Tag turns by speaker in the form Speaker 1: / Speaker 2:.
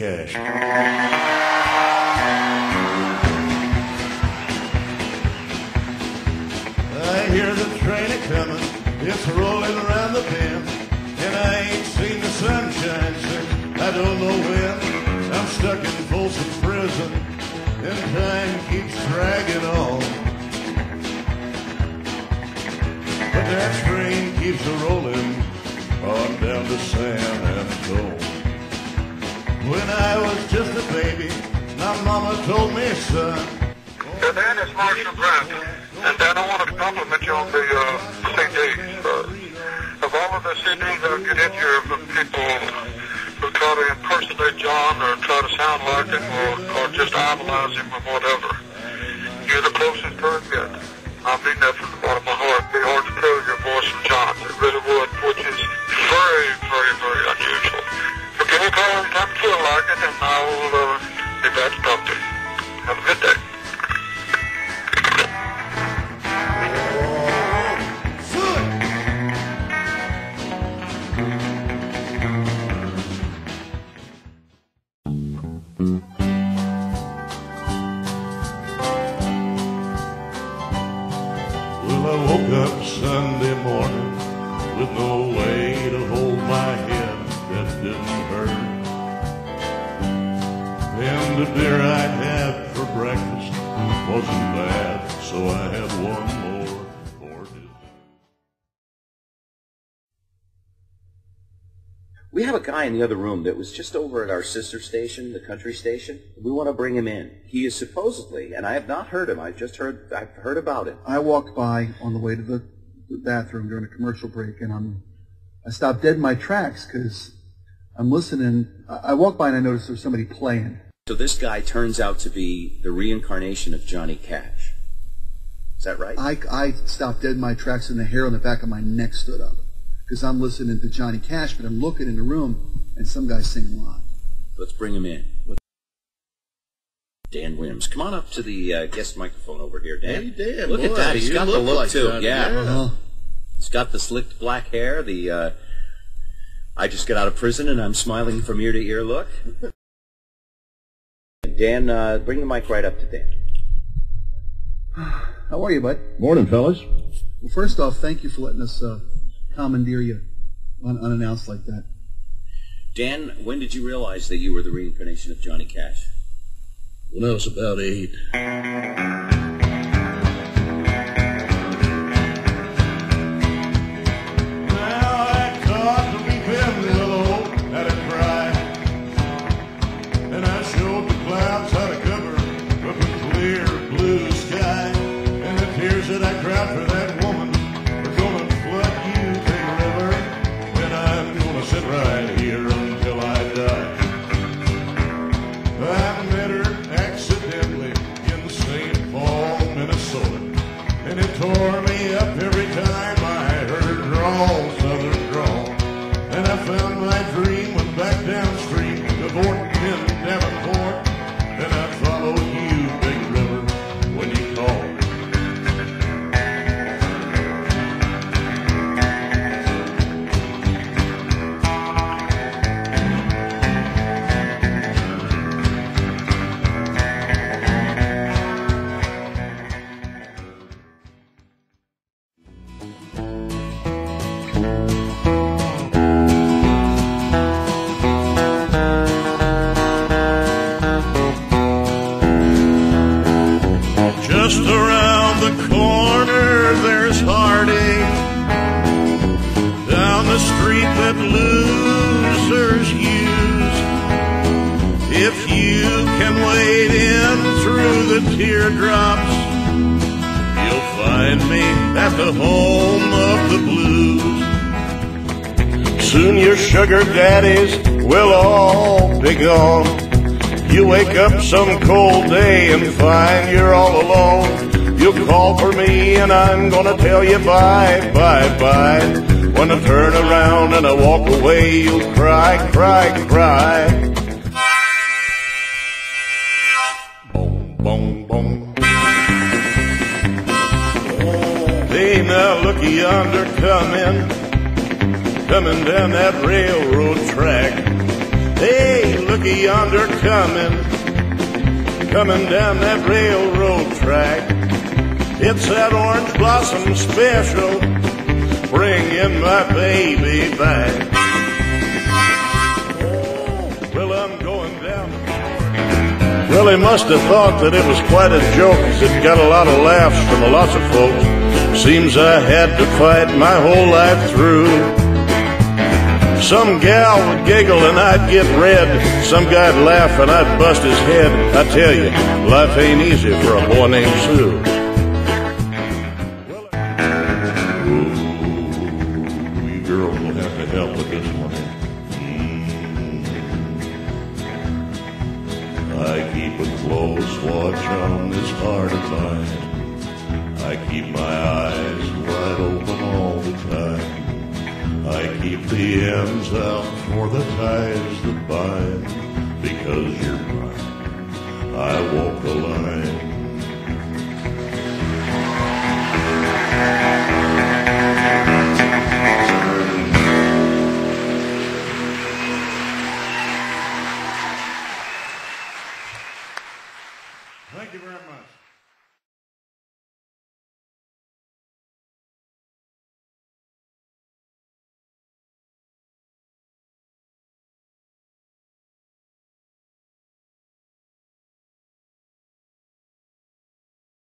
Speaker 1: Cash. I hear the train a-comin', it's rolling around the bend, and I ain't seen the sunshine since I don't know when. I'm stuck in Folsom Prison, and time keeps dragging on. But that train keeps a-rolling on down to San Antone. When I was just a baby, my mama told me, son.
Speaker 2: Dan, it's Marshall Grant. And Dan, I wanted to compliment you on the CDs. Of all of the CDs that get in here from people who try to impersonate John or try to sound like him or just idolize him or whatever, you're the closest to it yet. I mean that from the bottom of my heart. It'd be hard to tell your voice from John. It really would, which is very, very, very unusual. So give me a call anytime you feel like it, and I will be glad to talk to you. Have a good day.
Speaker 1: Sunday morning with no way to hold my head that didn't hurt. And the beer I had for breakfast wasn't bad, so I had one more for dinner.
Speaker 3: We have a guy in the other room that was just over at our sister station, the country station. We want to bring him in. He is supposedly, and I have not heard him, I've heard about it.
Speaker 4: I walked by on the way to the bathroom during a commercial break, and I stopped dead in my tracks because I'm listening. I walked by and I noticed there was somebody playing.
Speaker 3: So this guy turns out to be the reincarnation of Johnny Cash. Is that right?
Speaker 4: I stopped dead in my tracks and the hair on the back of my neck stood up because I'm listening to Johnny Cash, but I'm looking in the room and some guy's singing live.
Speaker 3: Let's bring him in. Dan Whyms. Come on up to the guest microphone over here, Dan.
Speaker 5: Hey, Dan.
Speaker 3: Look at that. He's got the look, too.
Speaker 5: Johnny.
Speaker 3: Yeah. He's got the slicked black hair, I just got out of prison and I'm smiling from ear to ear look. Dan, bring the mic right up to Dan.
Speaker 4: How are you, bud?
Speaker 5: Morning, fellas.
Speaker 4: Well, first off, thank you for letting us commandeer you unannounced like that.
Speaker 3: Dan, when did you realize that you were the reincarnation of Johnny Cash?
Speaker 5: When I was about 8.
Speaker 1: Now I caught the weeping willow, had a cry, and I showed the clouds how to cover up a clear blue sky, and the tears that I cried for that woman are gonna flood you, big river, and I'm gonna sit right here until I die. I met her accidentally in St. Paul, Minnesota, and it tore me up every time I heard her drawl, southern drawl. And I found my dream, went back downstream to Vorton in Davenport, and I followed you, big river, when you called. Just around the corner there's heartache, down the street that losers use. If you can wade in through the teardrops, you'll find me at the home of the blues. Soon your sugar daddies will all be gone. You wake up some cold day and find you're all alone. You'll call for me and I'm gonna tell you bye, bye, bye. When I turn around and I walk away, you'll cry, cry, cry. Boom, boom, boom. Hey, now look yonder coming down that railroad track. Hey, looky yonder coming down that railroad track. It's that orange blossom special, bringing my baby back. Well, I'm going down. Well, he must have thought that it was quite a joke, 'cause it got a lot of laughs from lots of folks. Seems I had to fight my whole life through. Some gal would giggle and I'd get red. Some guy'd laugh and I'd bust his head. I tell you, life ain't easy for a boy named Sue.
Speaker 6: You girls will have to help with this one. I keep a close watch on this heart of mine. I keep my eyes wide open all the time. I keep the ends out for the ties that bind.